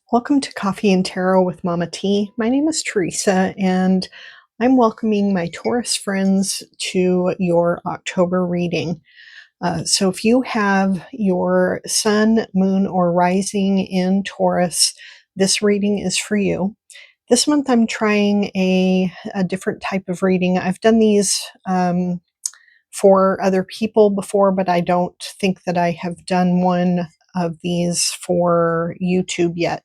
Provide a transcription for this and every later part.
Welcome to Coffee and Tarot with Mama T. My name is Teresa, and I'm welcoming my Taurus friends to your October reading. So if you have your sun, moon, or rising in Taurus, this reading is for you. This month I'm trying a different type of reading. I've done these for other people before, but I don't think that I have done one of these for YouTube yet.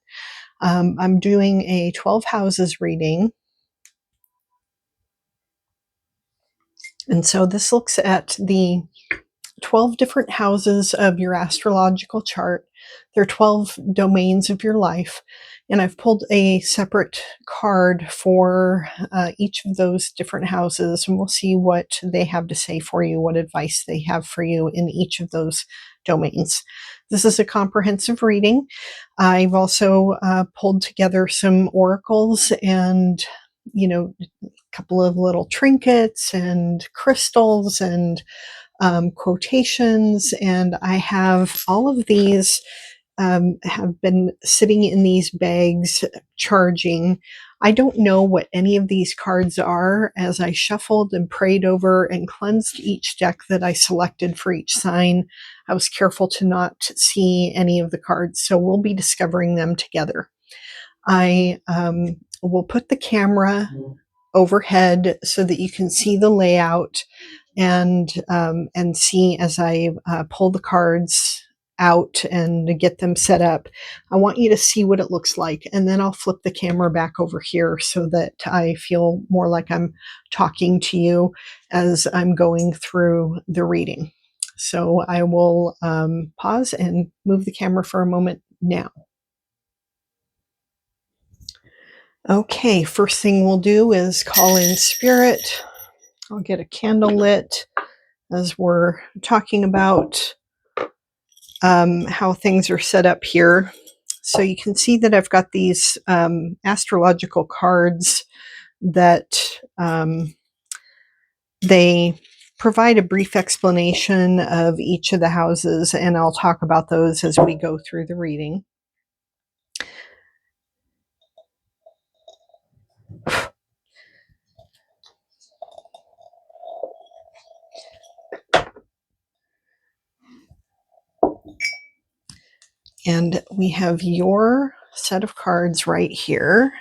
I'm doing a 12 houses reading. And so this looks at the 12 different houses of your astrological chart. There are 12 domains of your life. And I've pulled a separate card for each of those different houses. And we'll see what they have to say for you, what advice they have for you in each of those domains. This is a comprehensive reading. I've also pulled together some oracles and, a couple of little trinkets and crystals and quotations, and I have all of these have been sitting in these bags charging. I don't know what any of these cards are. As I shuffled and prayed over and cleansed each deck that I selected for each sign, I was careful to not see any of the cards, so we'll be discovering them together. I will put the camera overhead so that you can see the layout and see as I pull the cards out and get them set up. I want you to see what it looks like, and then I'll flip the camera back over here so that I feel more like I'm talking to you as I'm going through the reading. So I will pause and move the camera for a moment now. Okay, first thing we'll do is call in spirit. I'll get a candle lit as we're talking about how things are set up here. So you can see that I've got these astrological cards that they provide a brief explanation of each of the houses, and I'll talk about those as we go through the reading. And we have your set of cards right here.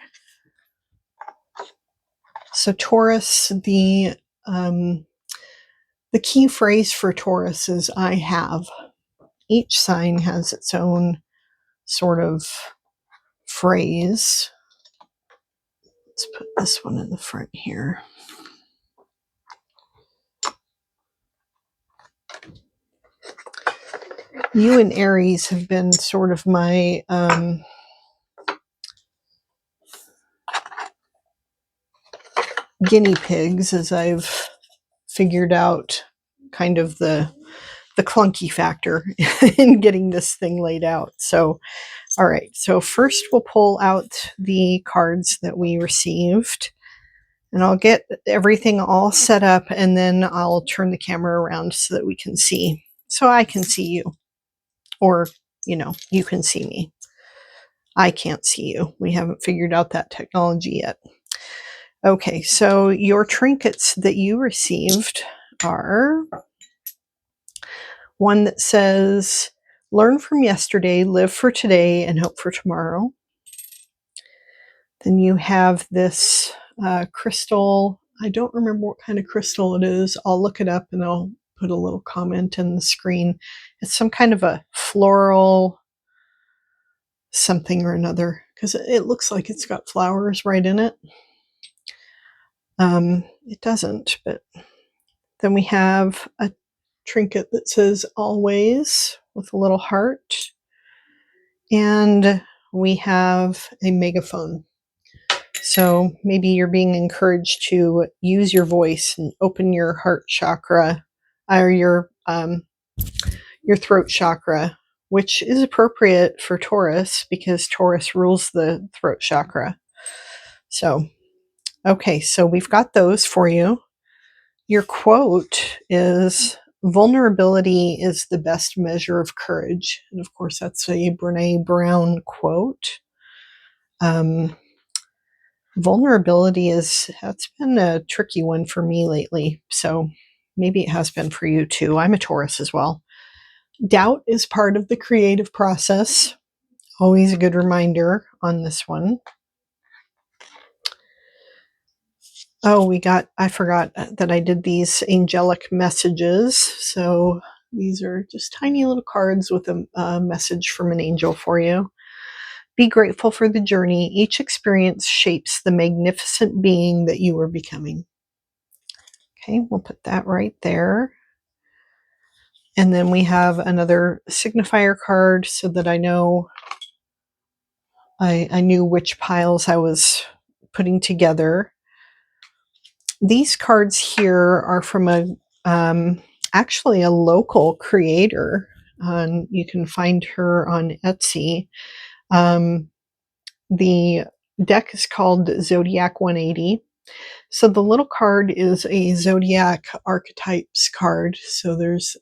So Taurus, the key phrase for Taurus is I have. Each sign has its own sort of phrase. Let's put this one in the front here. You and Aries have been sort of my guinea pigs as I've figured out kind of the clunky factor in getting this thing laid out. So, all right. So first we'll pull out the cards that we received, and I'll get everything all set up, and then I'll turn the camera around so that we can see. So I can see you, or, you can see me. I can't see you. We haven't figured out that technology yet. Okay, so your trinkets that you received are one that says, learn from yesterday, live for today, and hope for tomorrow. Then you have this crystal. I don't remember what kind of crystal it is. I'll look it up and I'll put a little comment in the screen. It's some kind of a floral something or another, because it looks like it's got flowers right in it. It doesn't, but then we have a trinket that says always with a little heart, and we have a megaphone. So maybe you're being encouraged to use your voice and open your heart chakra, or your throat chakra, which is appropriate for Taurus because Taurus rules the throat chakra. So, okay, so we've got those for you. Your quote is, vulnerability is the best measure of courage. And of course, that's a Brené Brown quote. Vulnerability that's been a tricky one for me lately. So maybe it has been for you too. I'm a Taurus as well. Doubt is part of the creative process. Always a good reminder on this one. Oh, I forgot that I did these angelic messages. So these are just tiny little cards with a message from an angel for you. Be grateful for the journey. Each experience shapes the magnificent being that you are becoming. Okay, we'll put that right there. And then we have another signifier card so that I know I knew which piles I was putting together. These cards here are from actually a local creator. You can find her on Etsy. The deck is called Zodiac 180. So the little card is a zodiac archetypes card. So there's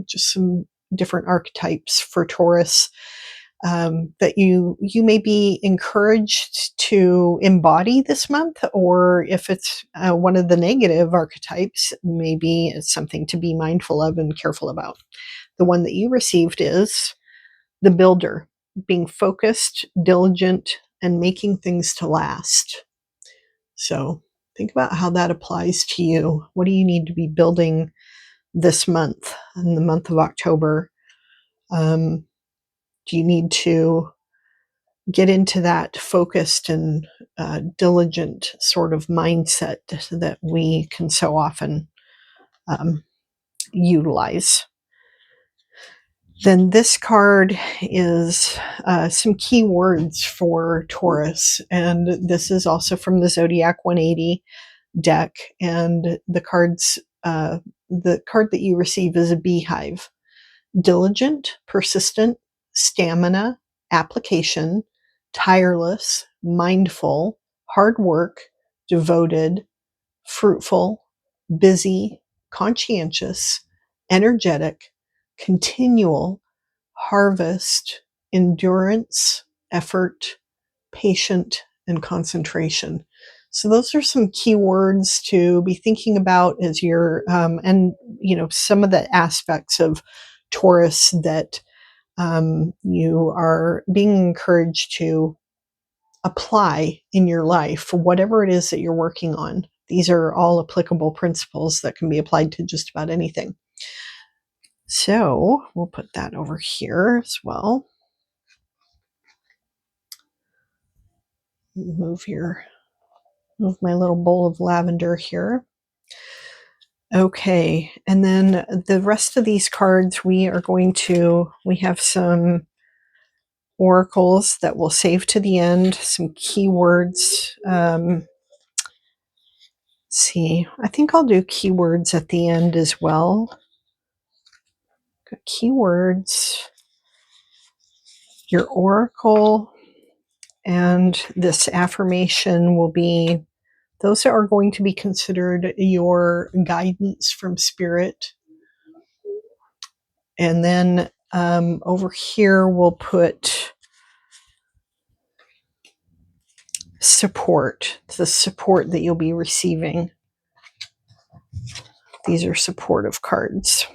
just some different archetypes for Taurus that you may be encouraged to embody this month, or if it's one of the negative archetypes, maybe it's something to be mindful of and careful about. The one that you received is the builder, being focused, diligent, and making things to last. So think about how that applies to you. What do you need to be building this month, in the month of October? Do you need to get into that focused and diligent sort of mindset that we can so often utilize? Then this card is some key words for Taurus, and this is also from the Zodiac 180 deck. And the card that you receive is a beehive. Diligent, persistent, stamina, application, tireless, mindful, hard work, devoted, fruitful, busy, conscientious, energetic, continual, harvest, endurance, effort, patient, and concentration. So those are some key words to be thinking about as you're, and some of the aspects of Taurus that you are being encouraged to apply in your life for whatever it is that you're working on. These are all applicable principles that can be applied to just about anything. So we'll put that over here as well. Move my little bowl of lavender here. Okay, and then the rest of these cards we have some oracles that we'll save to the end, some keywords. See, I think I'll do keywords at the end as well. Got keywords, your oracle, and this affirmation will be, those are going to be considered your guidance from spirit. And then over here we'll put support, the support that you'll be receiving. These are supportive cards.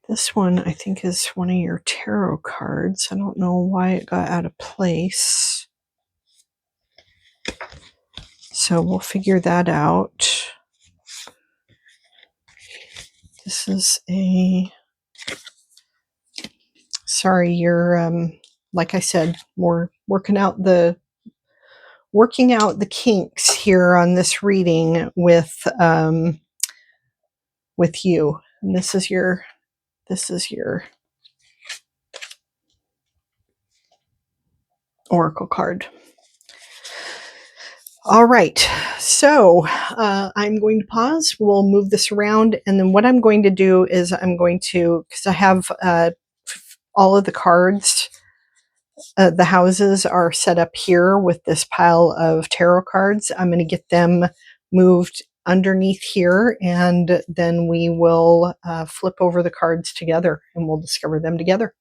This one, I think, is one of your tarot cards. I don't know why it got out of place. So we'll figure that out. This is sorry, you're, like I said, we're working out the kinks here on this reading with you. And this is your oracle card. All right, so I'm going to pause. We'll move this around, and then what I'm going to do is I'm going to, because I have all of the cards, the houses are set up here with this pile of tarot cards. I'm going to get them moved underneath here, and then we will flip over the cards together and we'll discover them together.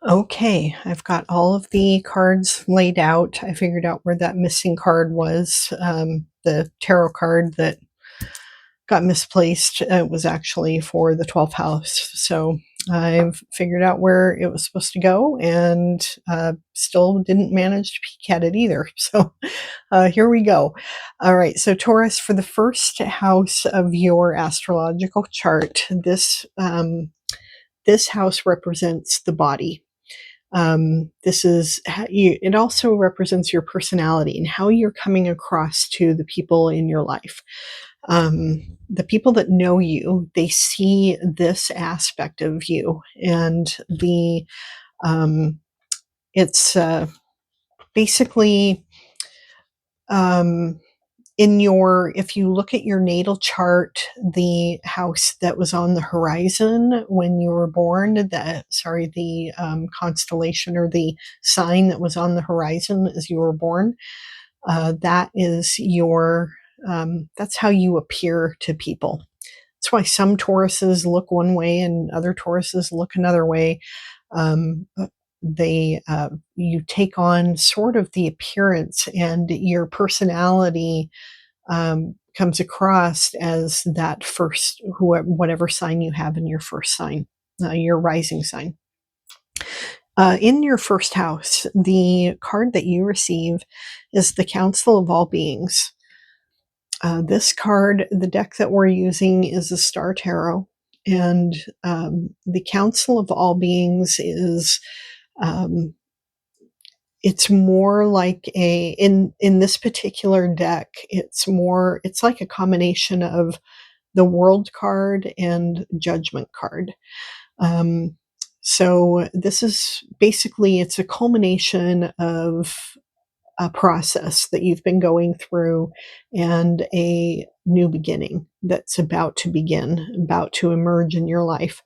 Okay, I've got all of the cards laid out. I figured out where that missing card was. The tarot card that got misplaced was actually for the 12th house. So I've figured out where it was supposed to go, and still didn't manage to peek at it either. So here we go. All right, so Taurus, for the first house of your astrological chart, this house represents the body. It also represents your personality and how you're coming across to the people in your life. The people that know you, they see this aspect of you, and um, it's basically, um, if you look at your natal chart, the house that was on the horizon when you were born, the constellation or the sign that was on the horizon as you were born, that is that's how you appear to people. That's why some Tauruses look one way and other Tauruses look another way. Um, you take on sort of the appearance, and your personality comes across as that first, whatever sign you have in your first sign, your rising sign. In your first house, the card that you receive is the Council of All Beings. This card, the deck that we're using is the Star Tarot, and the Council of All Beings is um, it's more like in this particular deck, it's like a combination of the World card and Judgment card. Um, so this is basically, it's a culmination of a process that you've been going through and a new beginning that's about to begin, about to emerge in your life.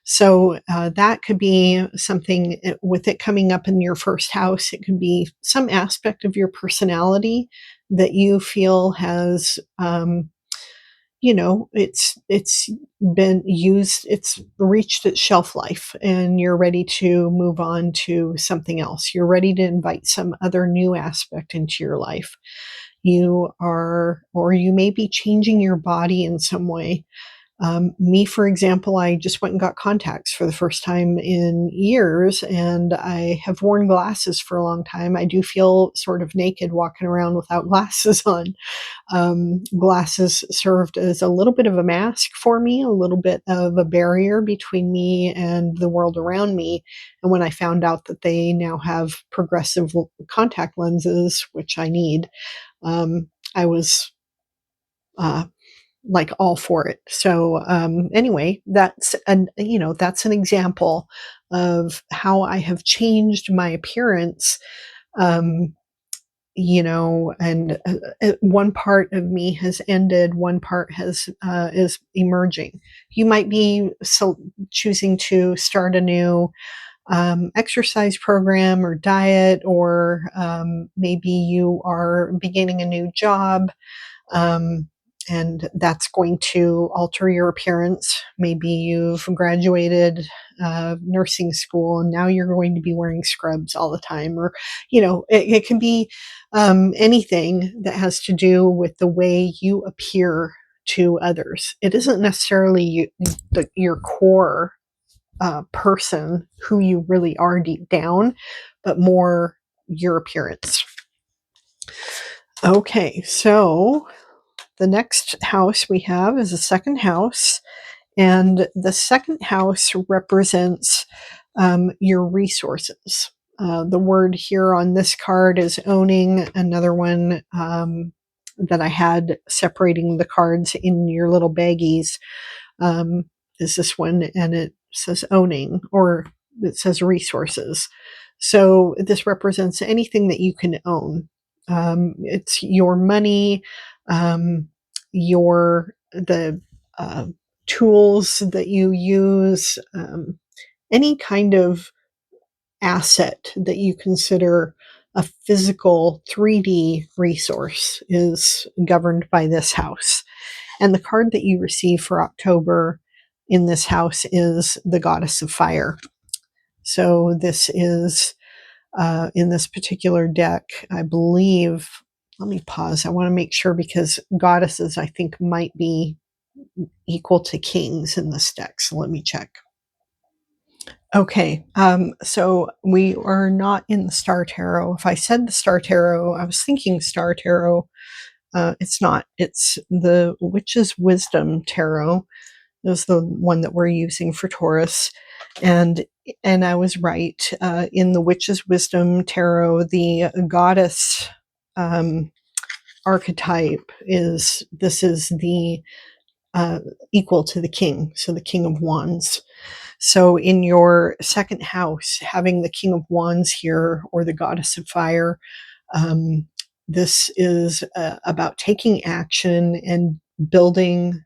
So that could be something with it coming up in your first house. It could be some aspect of your personality that you feel has, it's been used, it's reached its shelf life, and you're ready to move on to something else. You're ready to invite some other new aspect into your life. Or you may be changing your body in some way. Me, for example, I just went and got contacts for the first time in years, and I have worn glasses for a long time. I do feel sort of naked walking around without glasses on. Glasses served as a little bit of a mask for me, a little bit of a barrier between me and the world around me. And when I found out that they now have progressive contact lenses, which I need, I was uh, like all for it. So anyway, that's an example of how I have changed my appearance. Um, and one part of me has ended, one part has is emerging. You might be choosing to start a new exercise program or diet, or maybe you are beginning a new job, um, and that's going to alter your appearance. Maybe you've graduated nursing school and now you're going to be wearing scrubs all the time, or it can be anything that has to do with the way you appear to others. It isn't necessarily your core person, who you really are deep down, but more your appearance. Okay, so the next house we have is the second house, and the second house represents your resources. The word here on this card is owning. Another one that I had separating the cards in your little baggies is this one, and it says owning, or it says resources. So this represents anything that you can own. It's your money, um, the uh, tools that you use, any kind of asset that you consider a physical 3D resource is governed by this house. And the card that you receive for October in this house is the Goddess of Fire. So this is in this particular deck, I believe. Let me pause. I want to make sure because goddesses, I think, might be equal to kings in this deck. So let me check. Okay, so we are not in the Star Tarot. If I said the Star Tarot, I was thinking Star Tarot. It's not. It's the Witch's Wisdom Tarot. Is the one that we're using for Taurus, and I was right. In the Witch's Wisdom Tarot, the goddess archetype is the equal to the king, so the King of Wands. So in your second house, having the King of Wands here or the Goddess of Fire, um, this is about taking action and building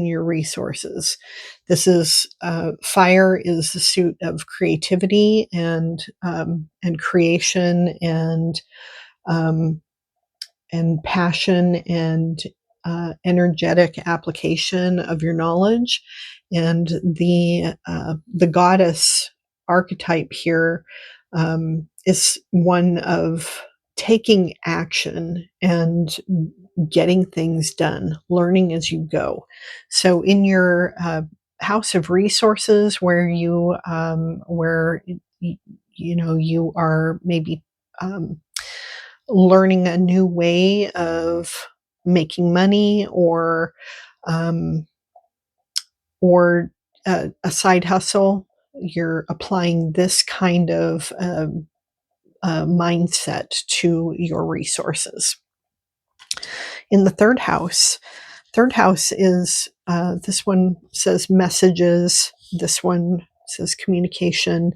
your resources. This is fire is the suit of creativity and creation um, and passion and energetic application of your knowledge. And the goddess archetype here is one of taking action and getting things done, learning as you go. So in your house of resources, where you are maybe learning a new way of making money um, or a side hustle, you're applying this kind of mindset to your resources. In the third house is this one says messages, this one says communication.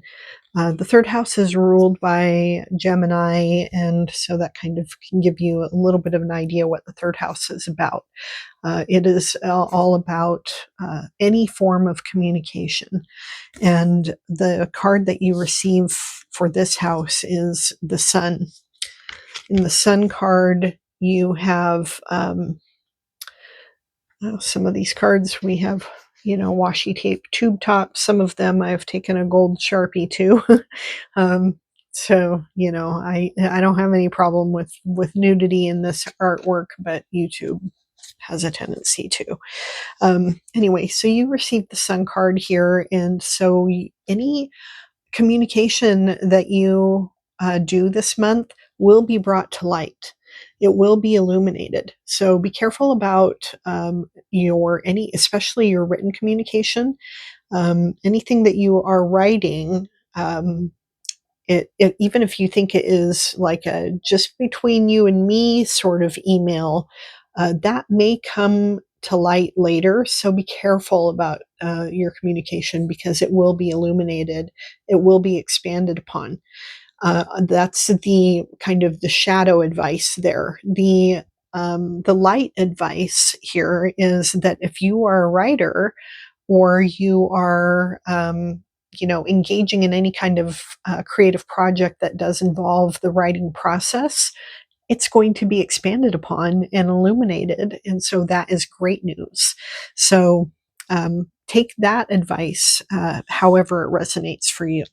The third house is ruled by Gemini, and so that kind of can give you a little bit of an idea what the third house is about. It is all about any form of communication. And the card that you receive for this house is the Sun. In the Sun card, you have some of these cards we have, washi tape tube tops. Some of them I've taken a gold Sharpie to. So I don't have any problem with nudity in this artwork, but YouTube has a tendency to. Anyway, so you received the Sun card here, and so any communication that you do this month will be brought to light. It will be illuminated. So be careful about especially your written communication. Anything that you are writing, even if you think it is like a just between you and me sort of email, that may come to light later. So be careful about your communication because it will be illuminated. It will be expanded upon. That's the kind of the shadow advice there. The light advice here is that if you are a writer or you are engaging in any kind of creative project that does involve the writing process, it's going to be expanded upon and illuminated. And so that is great news. So take that advice however it resonates for you.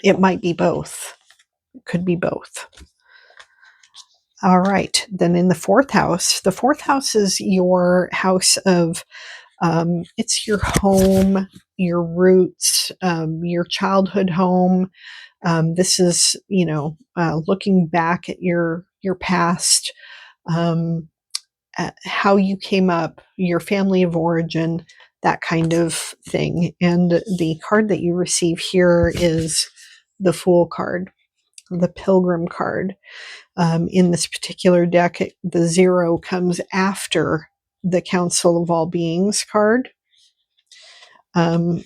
It might be both. It could be both. All right. Then in the fourth house is your house of it's your home, your roots, your childhood home. This is, looking back at your past, at how you came up, your family of origin, that kind of thing. And the card that you receive here is the Fool card, the Pilgrim card. In this particular deck, the 0 comes after the Council of All Beings card,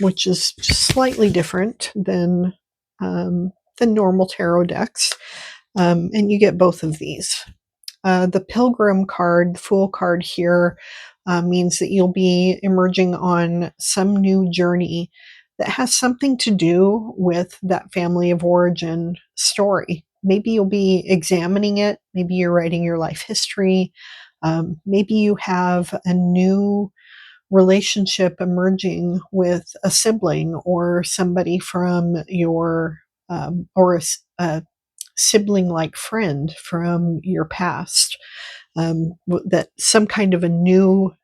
which is just slightly different than normal tarot decks. And you get both of these. The Pilgrim card, the Fool card here, means that you'll be emerging on some new journey. that has something to do with that family of origin story. Maybe you'll be examining it. Maybe you're writing your life history. Maybe you have a new relationship emerging with a sibling or somebody from your, or a sibling like friend from your past. That some kind of a new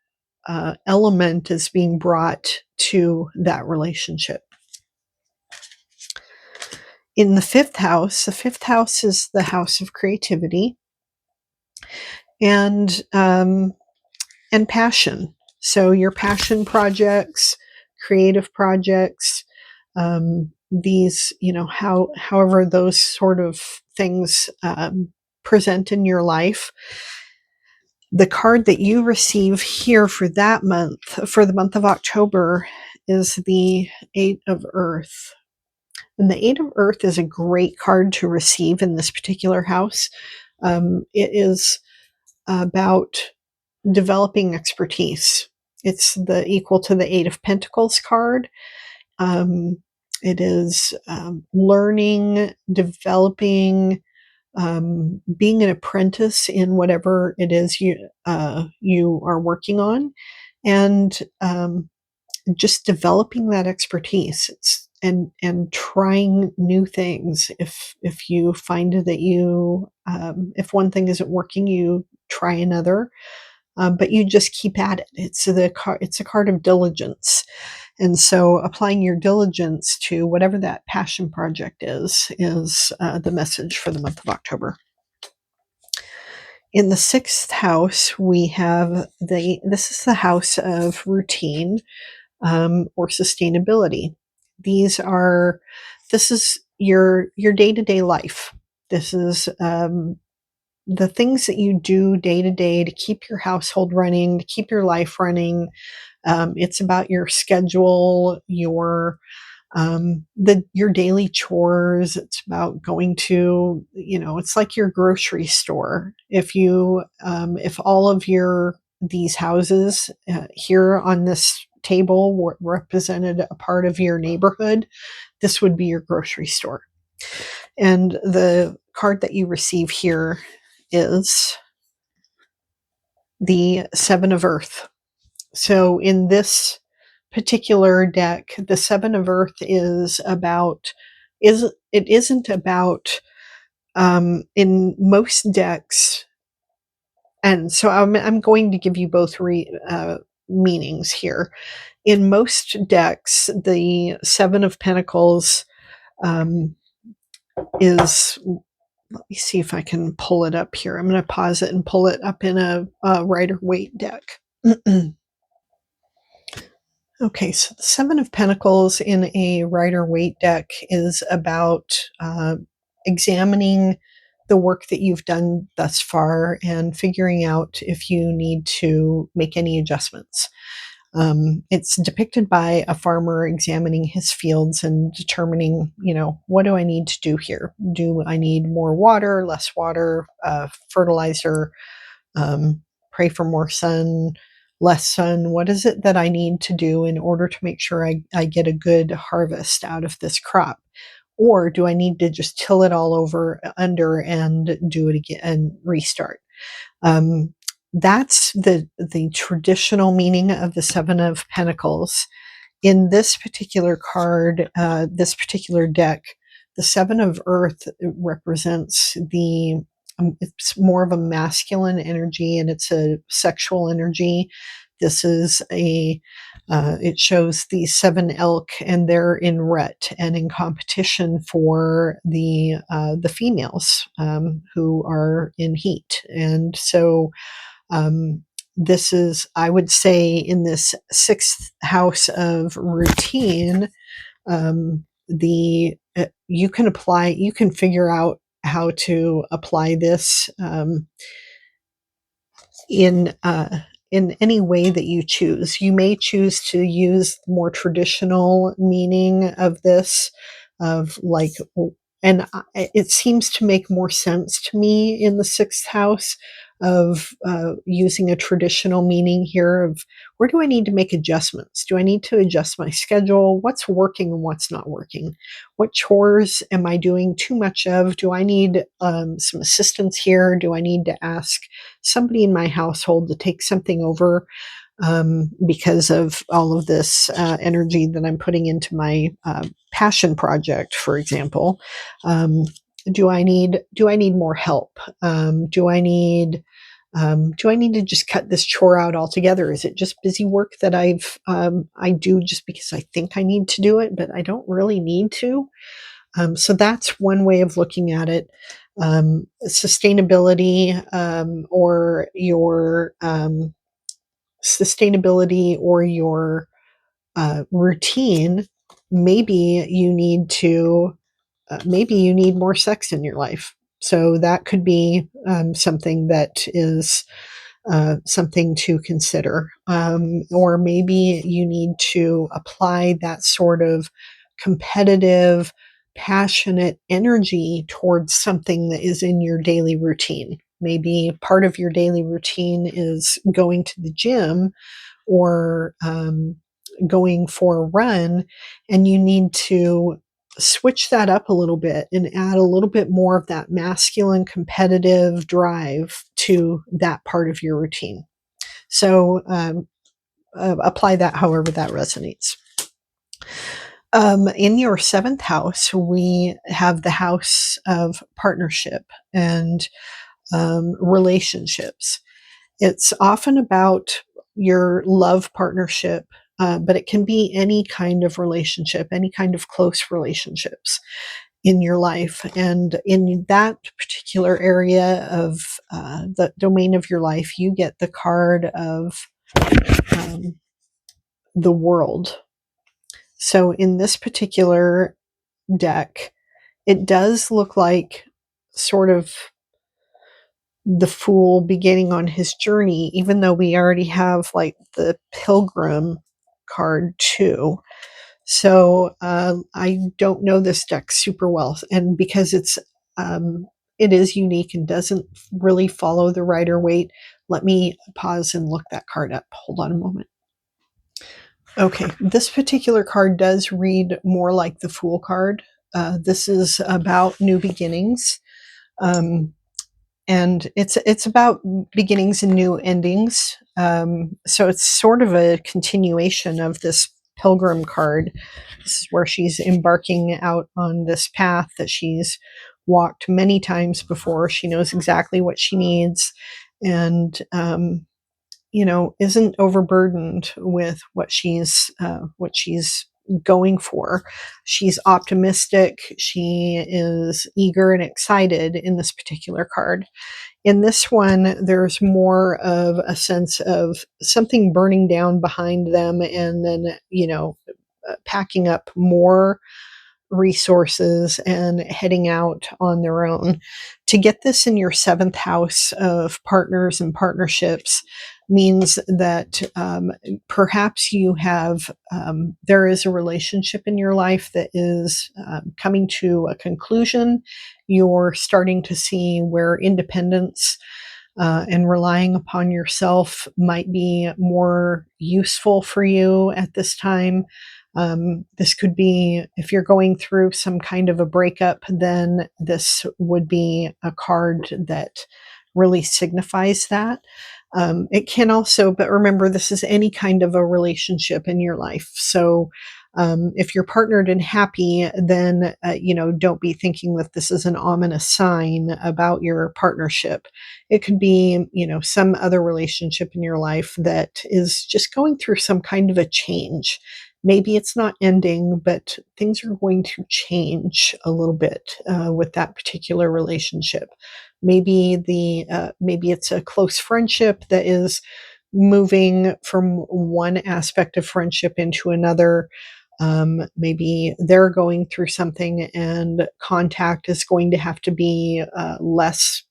element is being brought to that relationship. In the fifth house is the house of creativity and passion. So your passion projects, creative projects, these, however those sort of things present in your life. The card that you receive here for that month, for the month of October, is the Eight of Earth. And the Eight of Earth is a great card to receive in this particular house. It is about developing expertise. It's the equal to the Eight of Pentacles card. It is learning, developing, being an apprentice in whatever it is you are working on, and just developing that expertise. And trying new things. If you find that if one thing isn't working, you try another. But you just keep at it. It's a card of diligence. And so applying your diligence to whatever that passion project is the message for the month of October. In the sixth house, we have this is the house of routine, or sustainability. This is your day-to-day life. This is the things that you do day to day to keep your household running, to keep your life running. It's about your schedule, your daily chores. It's about going to, it's like your grocery store. If all of these houses here on this table represented a part of your neighborhood, this would be your grocery store. And the card that you receive here is the Seven of Earth. So in this particular deck, the Seven of Earth isn't about, in most decks, and so I'm going to give you both meanings here. In most decks, the Seven of Pentacles is, let me see if I can pull it up here. I'm going to pause it and pull it up in a Rider-Waite deck. Okay, so the Seven of Pentacles in a Rider-Waite deck is about examining the work that you've done thus far and figuring out if you need to make any adjustments. It's depicted by a farmer examining his fields and determining, what do I need to do here? Do I need more water, less water, fertilizer, pray for more sun, less sun? What is it that I need to do in order to make sure I get a good harvest out of this crop? Or do I need to just till it all over under and do it again and restart? That's the traditional meaning of the Seven of Pentacles. In this particular card, this particular deck, the Seven of Earth represents it's more of a masculine energy, and it's a sexual energy. This is it shows the seven elk, and they're in ret and in competition for the females who are in heat. And so this is, I would say, in this sixth house of routine, you can figure out how to apply this in any way that you choose. You may choose to use more traditional meaning of this, and it seems to make more sense to me in the sixth house of using a traditional meaning here of where do I need to make adjustments? Do I need to adjust my schedule? What's working and what's not working? What chores am I doing too much of? Do I need some assistance here? Do I need to ask somebody in my household to take something over because of all of this energy that I'm putting into my passion project, for example? Um, do I need more help? Do I need to just cut this chore out altogether? Is it just busy work that I do just because I think I need to do it, but I don't really need to? So that's one way of looking at it. Sustainability or your routine. Maybe you need to maybe you need more sex in your life. So that could be something that is something to consider. Or maybe you need to apply that sort of competitive, passionate energy towards something that is in your daily routine. Maybe part of your daily routine is going to the gym or going for a run, and you need to switch that up a little bit and add a little bit more of that masculine competitive drive to that part of your routine. So apply that however that resonates. In your seventh house, we have the house of partnership and relationships. It's often about your love partnership, but it can be any kind of relationship, any kind of close relationships in your life. And in that particular area of the domain of your life, you get the card of um, the world. So in this particular deck, it does look like sort of the fool beginning on his journey, even though we already have like the pilgrim card too. So I don't know this deck super well, and because it is unique and doesn't really follow the Rider Waite. Let me pause and look that card up. Hold on a moment. Okay, this particular card does read more like the Fool card. This is about new beginnings. And it's about beginnings and new endings. So it's sort of a continuation of this pilgrim card. This is where she's embarking out on this path that she's walked many times before. She knows exactly what she needs, and isn't overburdened with what she's going for. She's optimistic. She is eager and excited in this particular card. In this one, there's more of a sense of something burning down behind them, and then packing up more resources and heading out on their own. To get this in your seventh house of partners and partnerships means that perhaps there is a relationship in your life that is coming to a conclusion. You're starting to see where independence and relying upon yourself might be more useful for you at this time. This could be, if you're going through some kind of a breakup, then this would be a card that really signifies that. It can also, but remember, this is any kind of a relationship in your life. So if you're partnered and happy, then, don't be thinking that this is an ominous sign about your partnership. It could be, some other relationship in your life that is just going through some kind of a change. Maybe it's not ending, but things are going to change a little bit with that particular relationship. Maybe it's a close friendship that is moving from one aspect of friendship into another. Maybe they're going through something, and contact is going to have to be less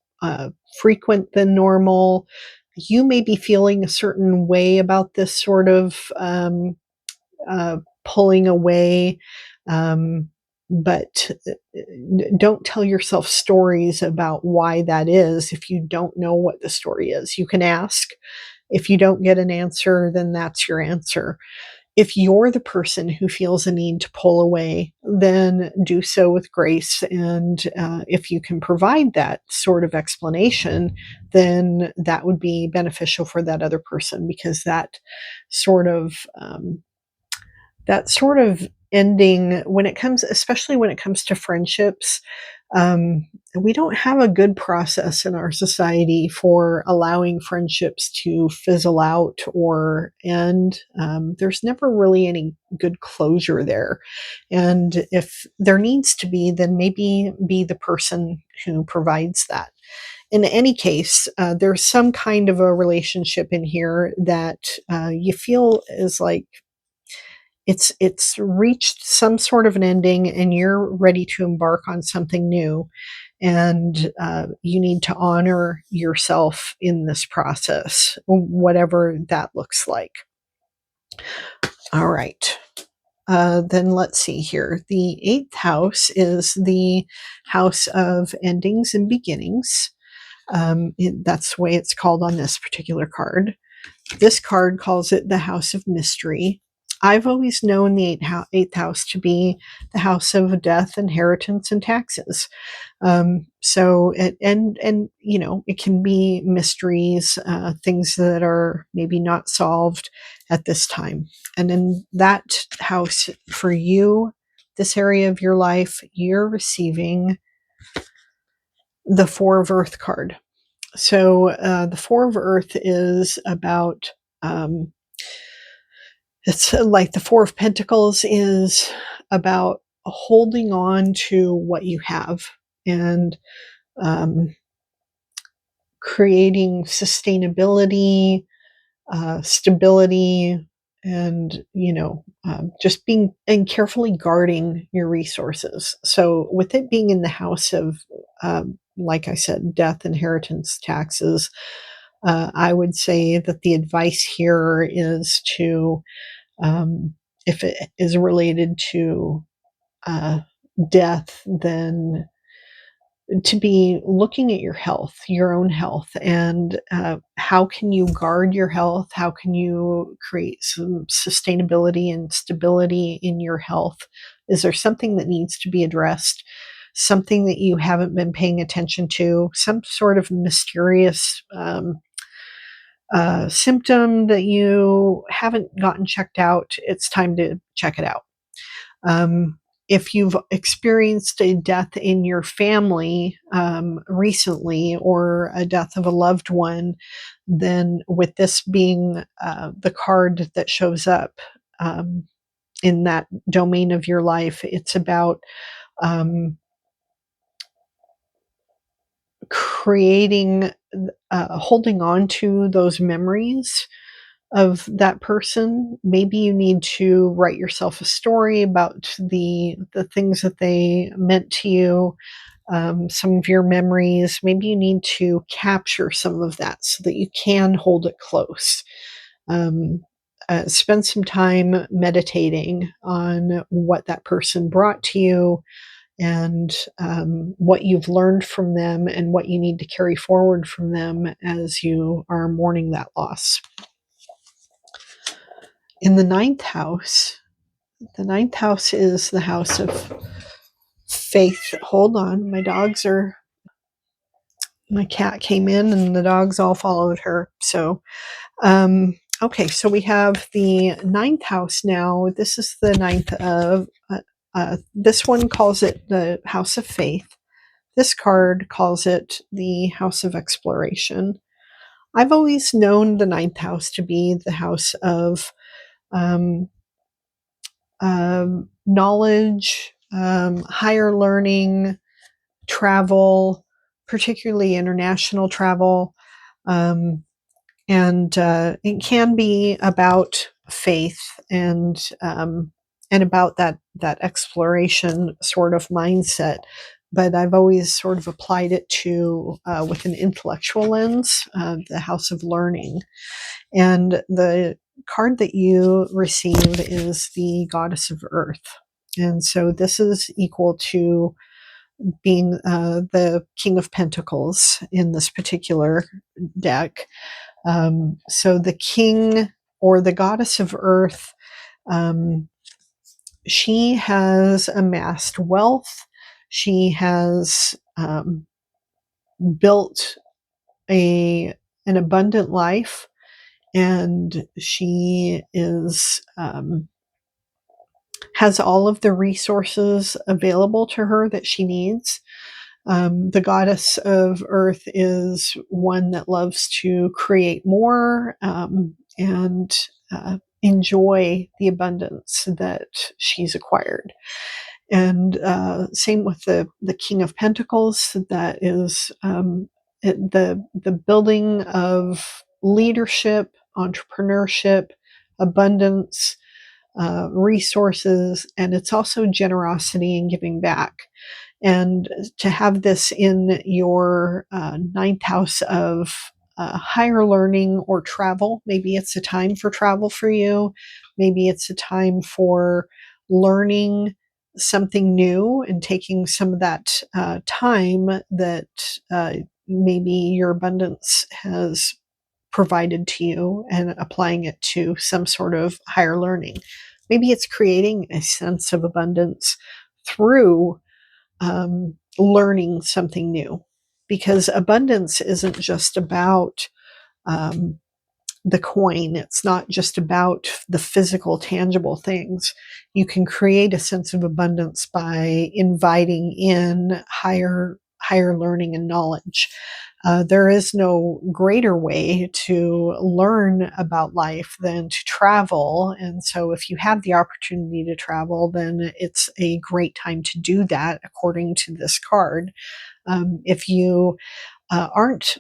frequent than normal. You may be feeling a certain way about this sort of pulling away. Um, But don't tell yourself stories about why that is if you don't know what the story is. You can ask. If you don't get an answer, then that's your answer. If you're the person who feels a need to pull away, then do so with grace. And if you can provide that sort of explanation, then that would be beneficial for that other person, because sort of that sort of ending, when it comes, especially when it comes to friendships, um, we don't have a good process in our society for allowing friendships to fizzle out or end. There's never really any good closure there. And if there needs to be, then maybe be the person who provides that. In any case, there's some kind of a relationship in here that you feel is like it's reached some sort of an ending, and you're ready to embark on something new, and you need to honor yourself in this process, whatever that looks like. All right. Then let's see here. The eighth house is the house of endings and beginnings. That's the way it's called on this particular card. This card calls it the house of mystery. I've always known the eighth house to be the house of death, inheritance, and taxes. So it, and you know, it can be mysteries, things that are maybe not solved at this time. And in that house for you, this area of your life, you're receiving the Four of Earth card. So the Four of Earth is about, it's like the Four of Pentacles is about holding on to what you have, and um, creating sustainability, stability, and just being and carefully guarding your resources. So with it being in the house of, like I said, death, inheritance, taxes, I would say that the advice here is to, if it is related to uh, death, then to be looking at your health, your own health, and how can you guard your health? How can you create some sustainability and stability in your health? Is there something that needs to be addressed? Something that you haven't been paying attention to? Some sort of mysterious symptom that you haven't gotten checked out? It's time to check it out. Um, if you've experienced a death in your family recently, or a death of a loved one, then with this being the card that shows up in that domain of your life, it's about um, creating, holding on to those memories of that person. Maybe you need to write yourself a story about the things that they meant to you, some of your memories. Maybe you need to capture some of that so that you can hold it close. Um, Spend some time meditating on what that person brought to you, and what you've learned from them, and what you need to carry forward from them as you are mourning that loss. In the ninth house is the house of faith. Hold on, my cat came in and the dogs all followed her. So, okay, so we have the ninth house now. This is the ninth of, this one calls it the house of faith. This card calls it the house of exploration. I've always known the ninth house to be the house of um, knowledge, higher learning, travel, particularly international travel. Um, and it can be about faith, and about that exploration sort of mindset. But I've always sort of applied it to, with an intellectual lens, the house of learning. And the card that you receive is the goddess of earth. And so this is equal to being the King of Pentacles in this particular deck. So the king or the goddess of earth, um, she has amassed wealth. She has built an abundant life, and she has all of the resources available to her that she needs. The goddess of earth is one that loves to create more, and enjoy the abundance that she's acquired. And same with the King of Pentacles. That is the building of leadership, entrepreneurship, abundance, resources, and it's also generosity and giving back. And to have this in your ninth house of higher learning or travel, maybe it's a time for travel for you. Maybe it's a time for learning something new and taking some of that time that maybe your abundance has provided to you and applying it to some sort of higher learning. Maybe it's creating a sense of abundance through learning something new, because abundance isn't just about um, the coin. It's not just about the physical, tangible things. You can create a sense of abundance by inviting in higher learning and knowledge. There is no greater way to learn about life than to travel. And so, if you have the opportunity to travel, then it's a great time to do that, according to this card. If you aren't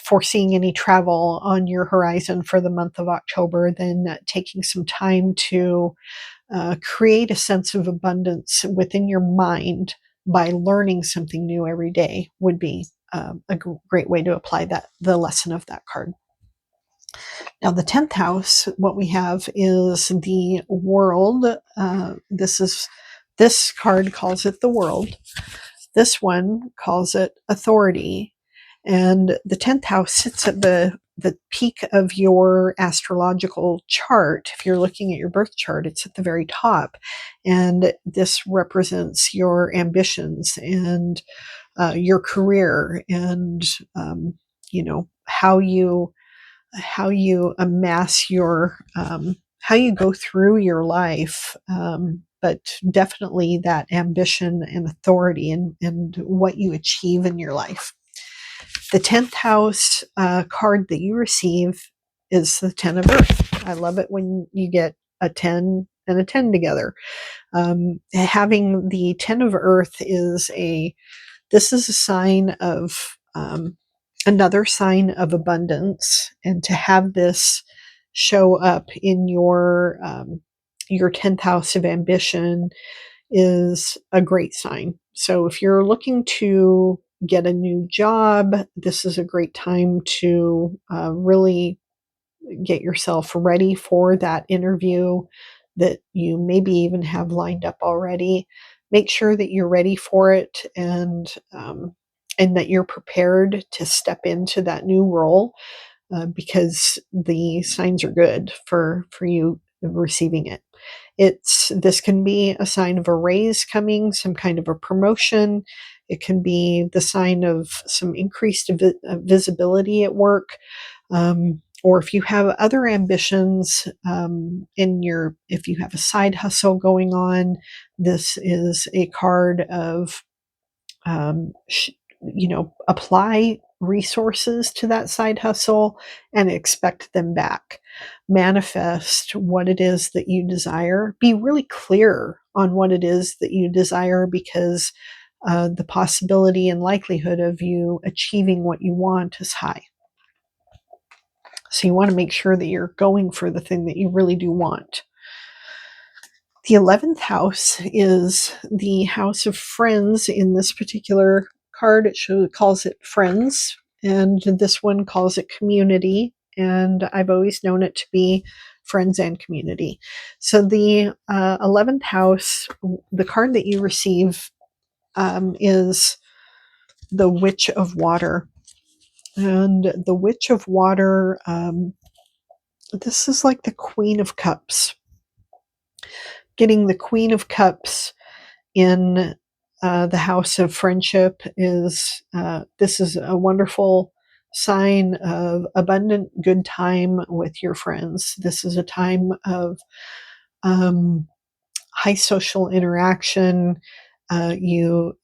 foreseeing any travel on your horizon for the month of October, then taking some time to create a sense of abundance within your mind by learning something new every day would be great way to apply the lesson of that card. Now, the 10th house, what we have is the world. This card calls it the world. This one calls it authority. And the 10th house sits at the peak of your astrological chart. If you're looking at your birth chart, it's at the very top. And this represents your ambitions and your career, and how you amass your how you go through your life, but definitely that ambition and authority, and what you achieve in your life. The 10th house card that you receive is the 10 of earth. I love it when you get a 10 and a 10 together. Having the 10 of earth this is a sign of another sign of abundance, and to have this show up in your 10th house of ambition is a great sign. So if you're looking to get a new job, this is a great time to really get yourself ready for that interview that you maybe even have lined up already. Make sure that you're ready for it, and that you're prepared to step into that new role, because the signs are good for you receiving it. This can be a sign of a raise coming, some kind of a promotion. It can be the sign of some increased visibility at work. Or if you have other ambitions, if you have a side hustle going on, this is a card of um, sh- apply resources to that side hustle and expect them back. Manifest what it is that you desire. Be really clear on what it is that you desire, because the possibility and likelihood of you achieving what you want is high. So you want to make sure that you're going for the thing that you really do want. The 11th house is the house of friends. In this particular card, it calls it friends, and this one calls it community. And I've always known it to be friends and community. So the 11th house, the card that you receive is the Witch of Water. And the Witch of Water, this is like the Queen of Cups. Getting the Queen of Cups in the house of friendship is this is a wonderful sign of abundant good time with your friends. This is a time of um, high social interaction.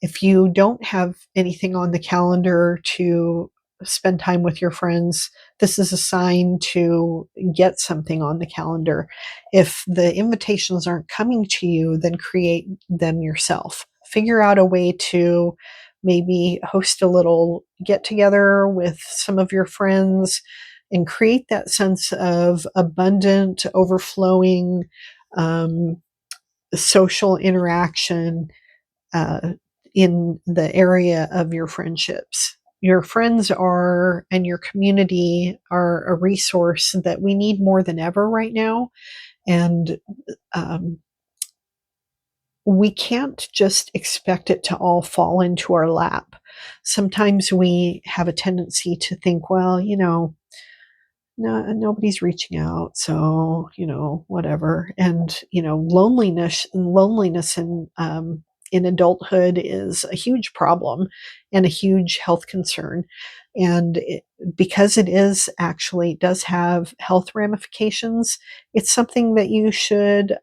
If you don't have anything on the calendar to spend time with your friends, this is a sign to get something on the calendar. If the invitations aren't coming to you, then create them yourself. Figure out a way to maybe host a little get together with some of your friends and create that sense of abundant, overflowing, um, social interaction uh, in the area of your friendships. Your friends are, and your community are a resource that we need more than ever right now. And um, we can't just expect it to all fall into our lap. Sometimes we have a tendency to think, well, no, nobody's reaching out, so whatever. And loneliness in adulthood is a huge problem and a huge health concern. And because it is actually does have health ramifications, it's something that you should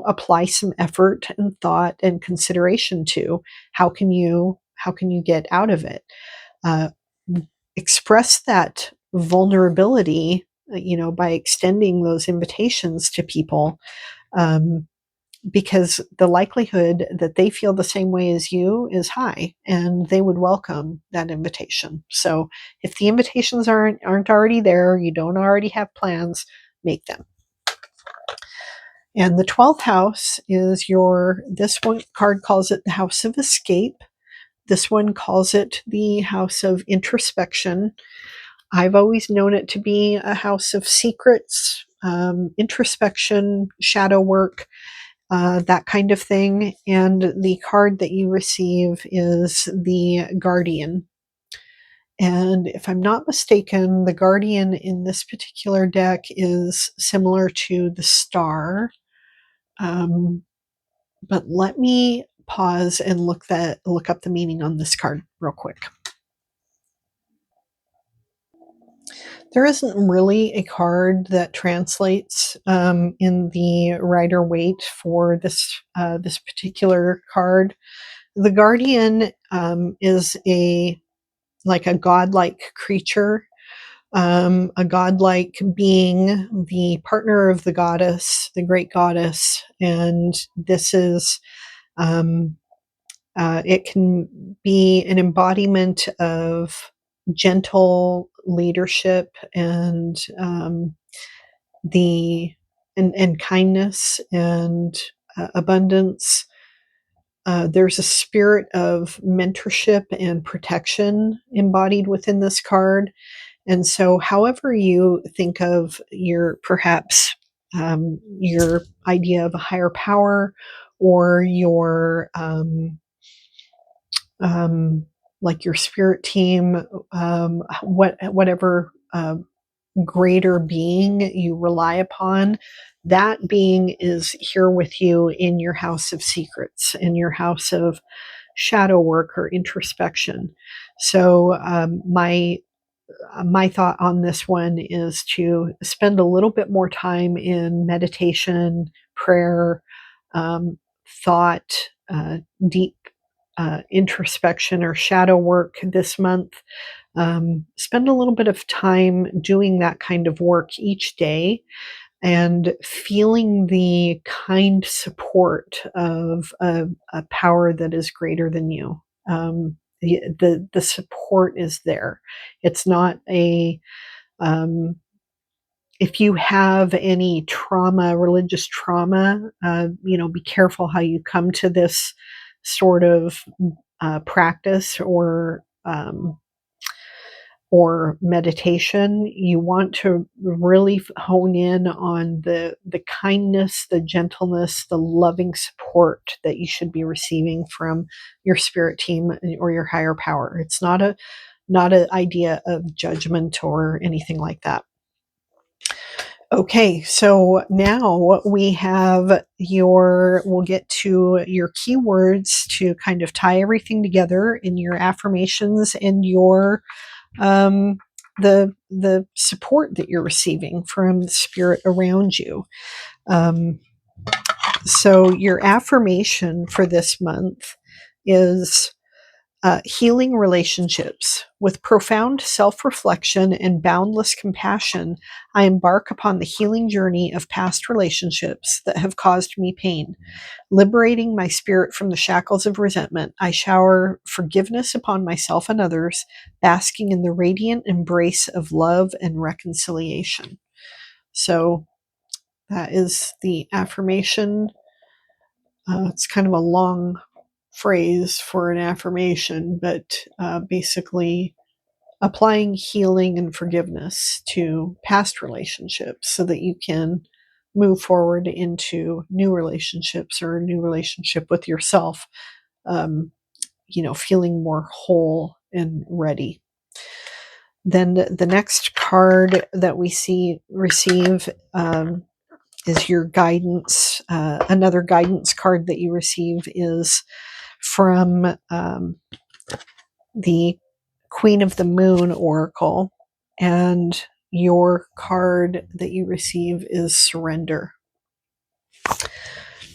apply some effort and thought and consideration to. How can you get out of it? uh, Express that vulnerability, by extending those invitations to people, um, because the likelihood that they feel the same way as you is high, and they would welcome that invitation. So, if the invitations aren't already there, you don't already have plans, make them. And the 12th house is this one card calls it the house of escape. This one calls it the house of introspection. I've always known it to be a house of secrets, introspection, shadow work, that kind of thing. And the card that you receive is the Guardian. And if I'm not mistaken, the Guardian in this particular deck is similar to the Star. Um, but let me pause and look up the meaning on this card real quick. There isn't really a card that translates in the Rider Waite for this particular card. The Guardian is like a godlike creature, a godlike being, the partner of the goddess, the great goddess, and this is it can be an embodiment of gentle leadership and the and kindness and abundance. There's a spirit of mentorship and protection embodied within this card. And so, however you think of your idea of a higher power, or like your spirit team, whatever greater being you rely upon, that being is here with you in your house of secrets, in your house of shadow work or introspection. So my thought on this one is to spend a little bit more time in meditation, prayer, thought, deep introspection or shadow work this month. Spend a little bit of time doing that kind of work each day and feeling the kind support of a power that is greater than you. The support is there. It's not a if you have any trauma, religious trauma, be careful how you come to this sort of practice or or meditation. You want to really hone in on the kindness, the gentleness, the loving support that you should be receiving from your spirit team or your higher power. It's not an idea of judgment or anything like that. Okay, so now we have we'll get to your keywords to kind of tie everything together in your affirmations and your the support that you're receiving from the spirit around you. So your affirmation for this month is healing relationships. With profound self-reflection and boundless compassion, I embark upon the healing journey of past relationships that have caused me pain. Liberating my spirit from the shackles of resentment, I shower forgiveness upon myself and others, basking in the radiant embrace of love and reconciliation. So that is the affirmation. It's kind of a long phrase for an affirmation, but basically applying healing and forgiveness to past relationships so that you can move forward into new relationships or a new relationship with yourself, feeling more whole and ready. Then the next card that we receive is your guidance. Another guidance card that you receive is from the Queen of the Moon Oracle, and your card that you receive is Surrender.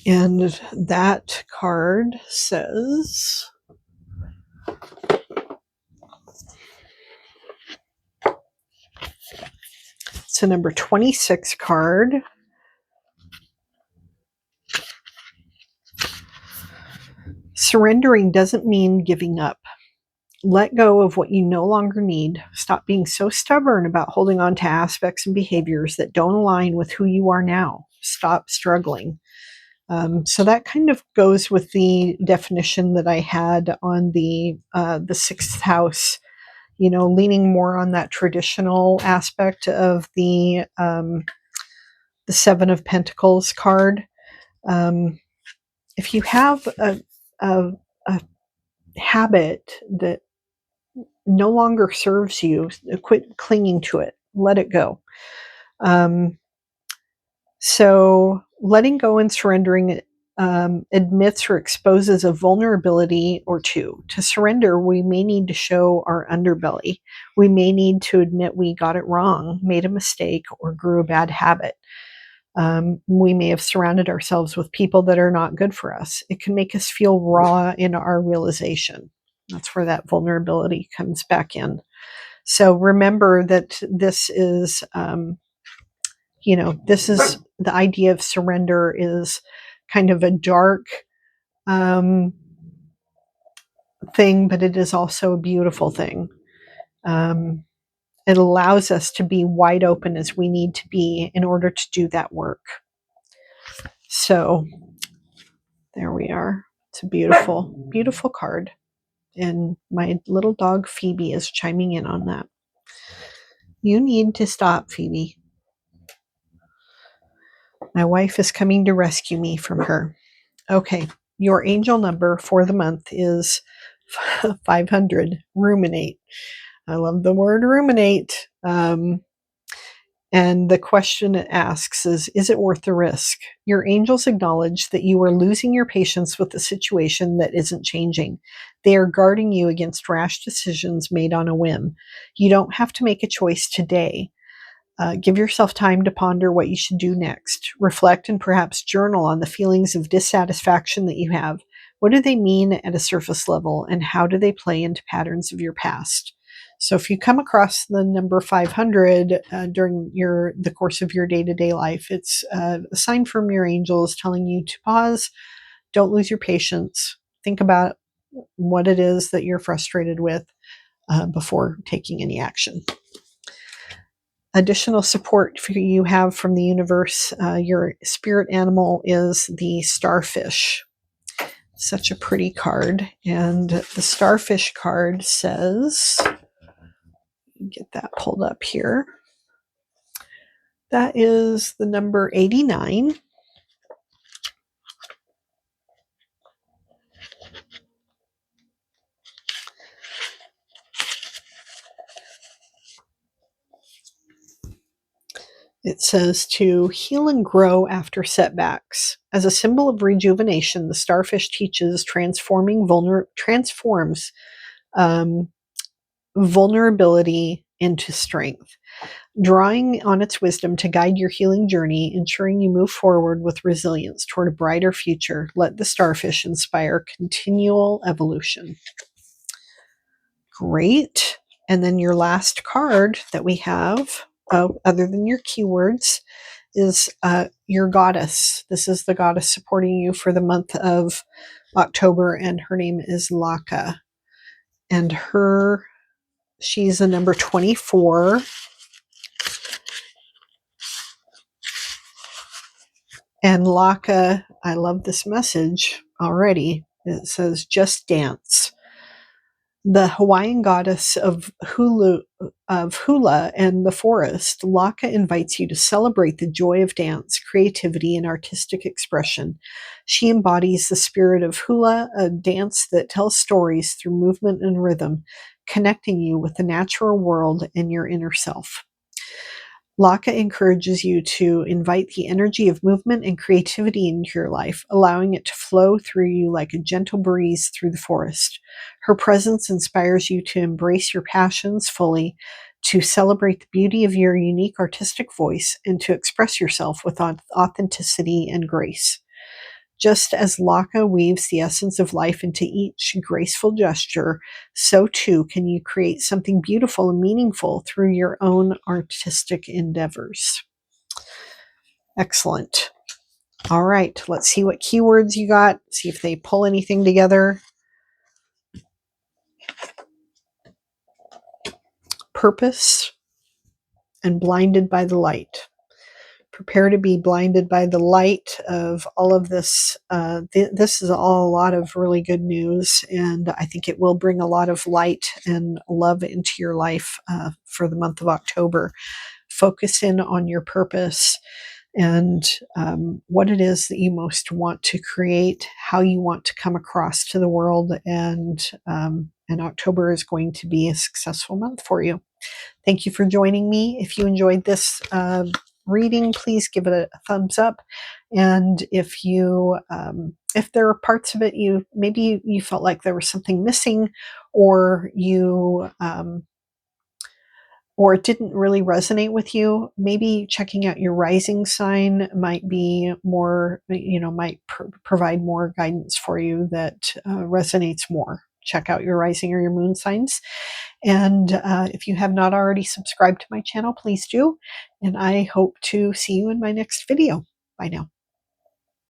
And that card says, it's a number 26 card. Surrendering doesn't mean giving up. Let go of what you no longer need. Stop being so stubborn about holding on to aspects and behaviors that don't align with who you are now. Stop struggling. So that kind of goes with the definition that I had on the sixth house. Leaning more on that traditional aspect of the Seven of Pentacles card. If you have a habit that no longer serves you, quit clinging to it. Let it go. So letting go and surrendering admits or exposes a vulnerability or two. To surrender, we may need to show our underbelly. We may need to admit we got it wrong, made a mistake, or grew a bad habit. We may have surrounded ourselves with people that are not good for us. It can make us feel raw in our realization. That's where that vulnerability comes back in. So remember that this is, this is the idea of surrender is kind of a dark thing, but it is also a beautiful thing. It allows us to be wide open as we need to be in order to do that work. So there we are. It's a beautiful, beautiful card. And my little dog Phoebe is chiming in on that. You need to stop, Phoebe. My wife is coming to rescue me from her. Okay, your angel number for the month is 500. Ruminate. I love the word ruminate. And the question it asks is it worth the risk? Your angels acknowledge that you are losing your patience with the situation that isn't changing. They are guarding you against rash decisions made on a whim. You don't have to make a choice today. Give yourself time to ponder what you should do next. Reflect and perhaps journal on the feelings of dissatisfaction that you have. What do they mean at a surface level, and how do they play into patterns of your past? So if you come across the number 500 during the course of your day-to-day life, it's a sign from your angels telling you to pause, don't lose your patience, think about what it is that you're frustrated with before taking any action. Additional support for you have from the universe, your spirit animal is the starfish. Such a pretty card. And the starfish card says, Get that pulled up here. That is the number 89. It says to heal and grow after setbacks. As a symbol of rejuvenation, the starfish teaches transforms vulnerability into strength, drawing on its wisdom to guide your healing journey, ensuring you move forward with resilience toward a brighter future. Let the starfish inspire continual evolution. Great. And then your last card that we have, other than your keywords, is your goddess. This is the goddess supporting you for the month of October, and her name is Laka. And she's a number 24. And Laka, I love this message already. It says, just dance. The Hawaiian goddess of hula and the forest, Laka invites you to celebrate the joy of dance, creativity, and artistic expression. She embodies the spirit of hula, a dance that tells stories through movement and rhythm, connecting you with the natural world and your inner self. Laka encourages you to invite the energy of movement and creativity into your life, allowing it to flow through you like a gentle breeze through the forest. Her presence inspires you to embrace your passions fully, to celebrate the beauty of your unique artistic voice, and to express yourself with authenticity and grace. Just as Laka weaves the essence of life into each graceful gesture, so too can you create something beautiful and meaningful through your own artistic endeavors. Excellent. All right, let's see what keywords you got, see if they pull anything together. Purpose and blinded by the light. Prepare to be blinded by the light of all of this. This is all a lot of really good news, and I think it will bring a lot of light and love into your life for the month of October. Focus in on your purpose and what it is that you most want to create, how you want to come across to the world, and October is going to be a successful month for you. Thank you for joining me. If you enjoyed this reading, please give it a thumbs up. And if there are parts of it maybe you felt like there was something missing, or or it didn't really resonate with you, maybe checking out your rising sign might be more, might provide more guidance for you that resonates more. Check out your rising or your moon signs. And if you have not already subscribed to my channel, please do. And I hope to see you in my next video. Bye now.